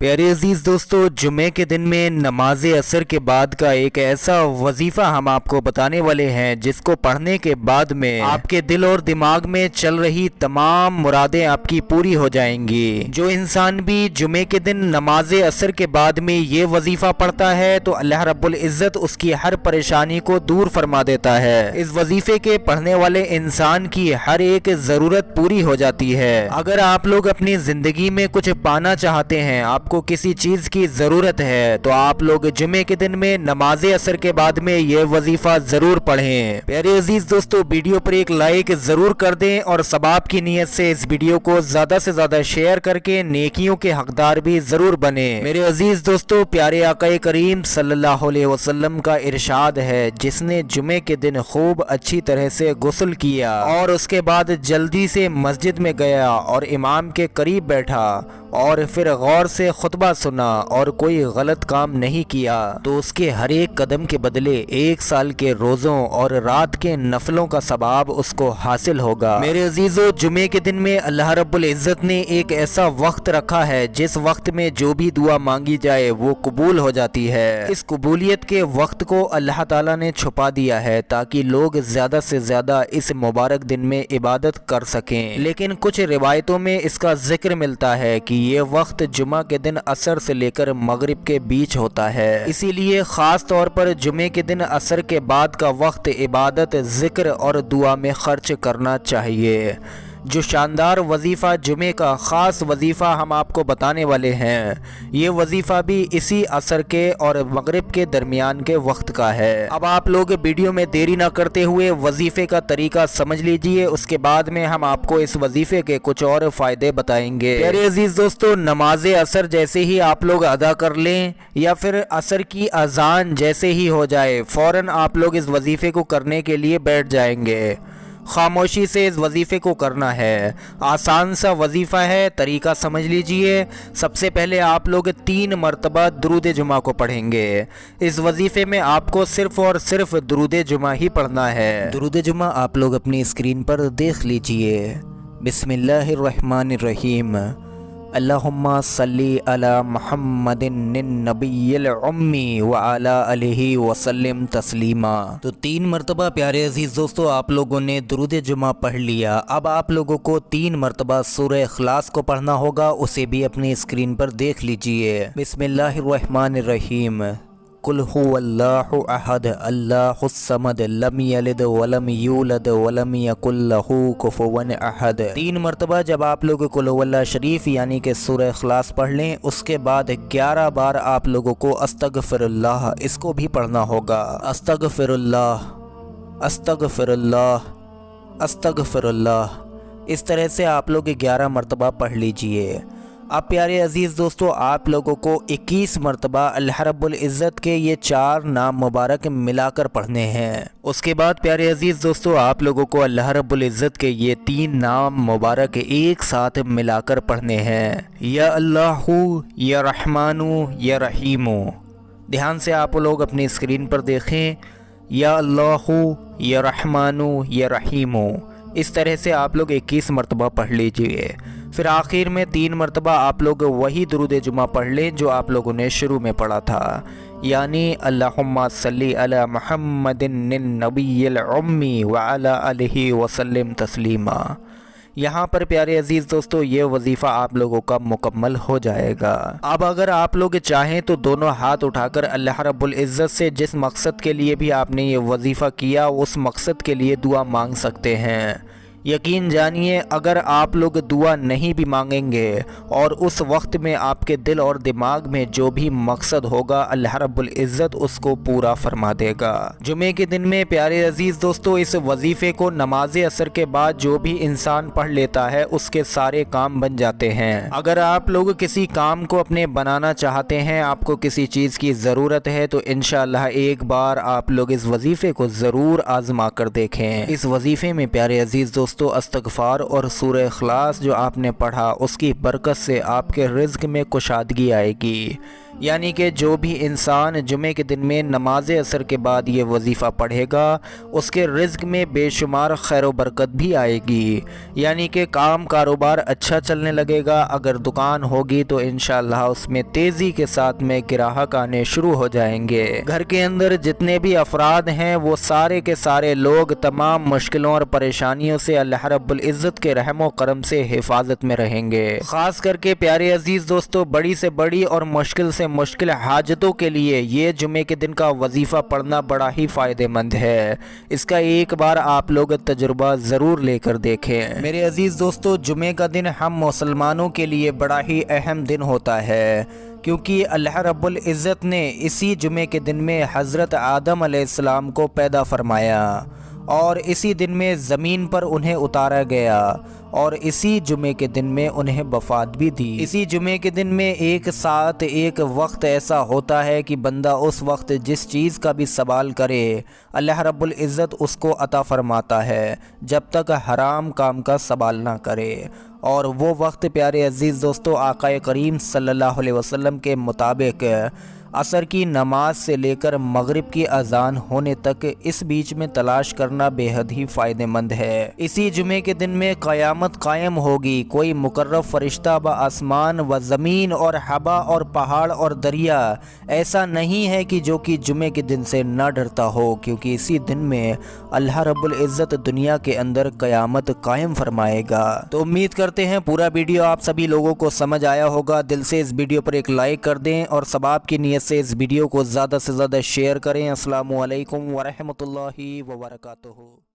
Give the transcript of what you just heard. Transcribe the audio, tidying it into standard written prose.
پیارے عزیز دوستو، جمعے کے دن میں نماز عصر کے بعد کا ایک ایسا وظیفہ ہم آپ کو بتانے والے ہیں جس کو پڑھنے کے بعد میں آپ کے دل اور دماغ میں چل رہی تمام مرادیں آپ کی پوری ہو جائیں گی۔ جو انسان بھی جمعے کے دن نماز عصر کے بعد میں یہ وظیفہ پڑھتا ہے تو اللہ رب العزت اس کی ہر پریشانی کو دور فرما دیتا ہے۔ اس وظیفے کے پڑھنے والے انسان کی ہر ایک ضرورت پوری ہو جاتی ہے۔ اگر آپ لوگ اپنی زندگی میں کچھ پانا چاہتے ہیں، آپ کو کسی چیز کی ضرورت ہے، تو آپ لوگ جمعے کے دن میں نماز عصر کے بعد میں یہ وظیفہ ضرور پڑھیں۔ پیارے عزیز دوستو، ویڈیو پر ایک لائک ضرور کر دیں اور ثواب کی نیت سے اس ویڈیو کو زیادہ سے زیادہ شیئر کر کے نیکیوں کے حقدار بھی ضرور بنیں۔ میرے عزیز دوستو، پیارے آقا کریم صلی اللہ علیہ وسلم کا ارشاد ہے، جس نے جمعے کے دن خوب اچھی طرح سے غسل کیا اور اس کے بعد جلدی سے مسجد میں گیا اور امام کے قریب بیٹھا اور پھر غور سے خطبہ سنا اور کوئی غلط کام نہیں کیا، تو اس کے ہر ایک قدم کے بدلے 1 سال کے روزوں اور رات کے نفلوں کا ثواب اس کو حاصل ہوگا۔ میرے عزیزو، جمعے کے دن میں اللہ رب العزت نے ایک ایسا وقت رکھا ہے جس وقت میں جو بھی دعا مانگی جائے وہ قبول ہو جاتی ہے۔ اس قبولیت کے وقت کو اللہ تعالیٰ نے چھپا دیا ہے تاکہ لوگ زیادہ سے زیادہ اس مبارک دن میں عبادت کر سکیں، لیکن کچھ روایتوں میں اس کا ذکر ملتا ہے کہ یہ وقت جمعہ کے دن عصر سے لے کر مغرب کے بیچ ہوتا ہے، اسی لیے خاص طور پر جمعے کے دن عصر کے بعد کا وقت عبادت، ذکر اور دعا میں خرچ کرنا چاہیے۔ جو شاندار وظیفہ جمعے کا خاص وظیفہ ہم آپ کو بتانے والے ہیں، یہ وظیفہ بھی اسی عصر کے اور مغرب کے درمیان کے وقت کا ہے۔ اب آپ لوگ ویڈیو میں دیری نہ کرتے ہوئے وظیفے کا طریقہ سمجھ لیجئے، اس کے بعد میں ہم آپ کو اس وظیفے کے کچھ اور فائدے بتائیں گے۔ پیارے عزیز دوستو، نماز عصر جیسے ہی آپ لوگ ادا کر لیں یا پھر عصر کی اذان جیسے ہی ہو جائے، فوراً آپ لوگ اس وظیفے کو کرنے کے لیے بیٹھ جائیں گے۔ خاموشی سے اس وظیفے کو کرنا ہے، آسان سا وظیفہ ہے، طریقہ سمجھ لیجئے۔ سب سے پہلے آپ لوگ 3 مرتبہ درود جمعہ کو پڑھیں گے۔ اس وظیفے میں آپ کو صرف اور صرف درود جمعہ ہی پڑھنا ہے۔ درود جمعہ آپ لوگ اپنی اسکرین پر دیکھ لیجئے۔ بسم اللہ الرحمن الرحیم۔ اللہم صلی علی محمد النبی الامی وعلی آلہ وسلم تسلیما۔ تو 3 مرتبہ پیارے عزیز دوستو آپ لوگوں نے درود جمعہ پڑھ لیا۔ اب آپ لوگوں کو 3 مرتبہ سورہ اخلاص کو پڑھنا ہوگا، اسے بھی اپنی اسکرین پر دیکھ لیجئے۔ بسم اللہ الرحمن الرحیم۔ قل هو اللہ احد اللہ الصمد لم یلد ولم یولد ولم یکن لہ کفوا احد۔ 3 مرتبہ جب آپ لوگ قل هو اللہ شریف یعنی کہ سورہ اخلاص پڑھ لیں، اس کے بعد 11 بار آپ لوگوں کو استغفر اللہ، اس کو بھی پڑھنا ہوگا۔ استغفر اللہ، استغفر اللہ، استغفر اللہ، اس طرح سے آپ لوگ 11 مرتبہ پڑھ لیجئے۔ اب پیارے عزیز دوستو آپ لوگوں کو 21 مرتبہ اللہ رب العزت کے یہ 4 نام مبارک ملا کر پڑھنے ہیں۔ اس کے بعد پیارے عزیز دوستو آپ لوگوں کو اللہ رب العزت کے یہ 3 نام مبارک ایک ساتھ ملا کر پڑھنے ہیں۔ یا اللہ، یا رحمان، یا رحیم۔ دھیان سے آپ لوگ اپنی اسکرین پر دیکھیں۔ یا اللہ، یا رحمان، یا رحیم، اس طرح سے آپ لوگ 21 مرتبہ پڑھ لیجئے۔ پھر آخر میں 3 مرتبہ آپ لوگ وہی درود جمعہ پڑھ لیں جو آپ لوگوں نے شروع میں پڑھا تھا، یعنی اللہم صلی علی محمد النبی الامی وعلی آلہ وسلم تسلیما۔ یہاں پر پیارے عزیز دوستو یہ وظیفہ آپ لوگوں کا مکمل ہو جائے گا۔ اب اگر آپ لوگ چاہیں تو دونوں ہاتھ اٹھا کر اللہ رب العزت سے جس مقصد کے لیے بھی آپ نے یہ وظیفہ کیا اس مقصد کے لیے دعا مانگ سکتے ہیں۔ یقین جانیے اگر آپ لوگ دعا نہیں بھی مانگیں گے اور اس وقت میں آپ کے دل اور دماغ میں جو بھی مقصد ہوگا اللہ رب العزت اس کو پورا فرما دے گا۔ جمعے کے دن میں پیارے عزیز دوستو اس وظیفے کو نماز عصر کے بعد جو بھی انسان پڑھ لیتا ہے اس کے سارے کام بن جاتے ہیں۔ اگر آپ لوگ کسی کام کو اپنے بنانا چاہتے ہیں، آپ کو کسی چیز کی ضرورت ہے، تو انشاءاللہ ایک بار آپ لوگ اس وظیفے کو ضرور آزما کر دیکھیں۔ اس وظیفے میں پیارے عزیز دوستو استغفار اور سورہ اخلاص جو آپ نے پڑھا اس کی برکت سے آپ کے رزق میں کشادگی آئے گی۔ یعنی کہ جو بھی انسان جمعے کے دن میں نماز عصر کے بعد یہ وظیفہ پڑھے گا اس کے رزق میں بے شمار خیر و برکت بھی آئے گی، یعنی کہ کام کاروبار اچھا چلنے لگے گا۔ اگر دکان ہوگی تو انشاءاللہ اس میں تیزی کے ساتھ میں گراہک آنے شروع ہو جائیں گے۔ گھر کے اندر جتنے بھی افراد ہیں وہ سارے کے سارے لوگ تمام مشکلوں اور پریشانیوں سے اللہ رب العزت کے رحم و کرم سے حفاظت میں رہیں گے۔ خاص کر کے پیارے عزیز دوستو، بڑی سے بڑی اور مشکل سے مشکل حاجتوں کے لیے یہ جمعے کے دن کا وظیفہ پڑھنا بڑا ہی فائدہ مند ہے۔ اس کا ایک بار آپ لوگ تجربہ ضرور لے کر دیکھیں۔ میرے عزیز دوستو، جمعے کا دن ہم مسلمانوں کے لیے بڑا ہی اہم دن ہوتا ہے، کیونکہ اللہ رب العزت نے اسی جمعے کے دن میں حضرت آدم علیہ السلام کو پیدا فرمایا اور اسی دن میں زمین پر انہیں اتارا گیا اور اسی جمعے کے دن میں انہیں وفات بھی دی۔ اسی جمعے کے دن میں ایک ساتھ ایک وقت ایسا ہوتا ہے کہ بندہ اس وقت جس چیز کا بھی سوال کرے اللہ رب العزت اس کو عطا فرماتا ہے، جب تک حرام کام کا سوال نہ کرے۔ اور وہ وقت پیارے عزیز دوستو آقا کریم صلی اللہ علیہ وسلم کے مطابق عصر کی نماز سے لے کر مغرب کی اذان ہونے تک اس بیچ میں تلاش کرنا بے حد ہی فائدہ مند ہے۔ اسی جمعے کے دن میں قیامت قائم ہوگی، کوئی مقرب فرشتہ آسمان و زمین اور ہوا اور پہاڑ اور دریا ایسا نہیں ہے کہ جو کہ جمعے کے دن سے نہ ڈرتا ہو، کیونکہ اسی دن میں اللہ رب العزت دنیا کے اندر قیامت قائم فرمائے گا۔ تو امید کرتے ہیں پورا ویڈیو آپ سبھی لوگوں کو سمجھ آیا ہوگا۔ دل سے اس ویڈیو پر ایک لائک کر دیں اور ثواب کی نیت سے اس ویڈیو کو زیادہ سے زیادہ شیئر کریں۔ السلام علیکم ورحمۃ اللہ وبرکاتہ۔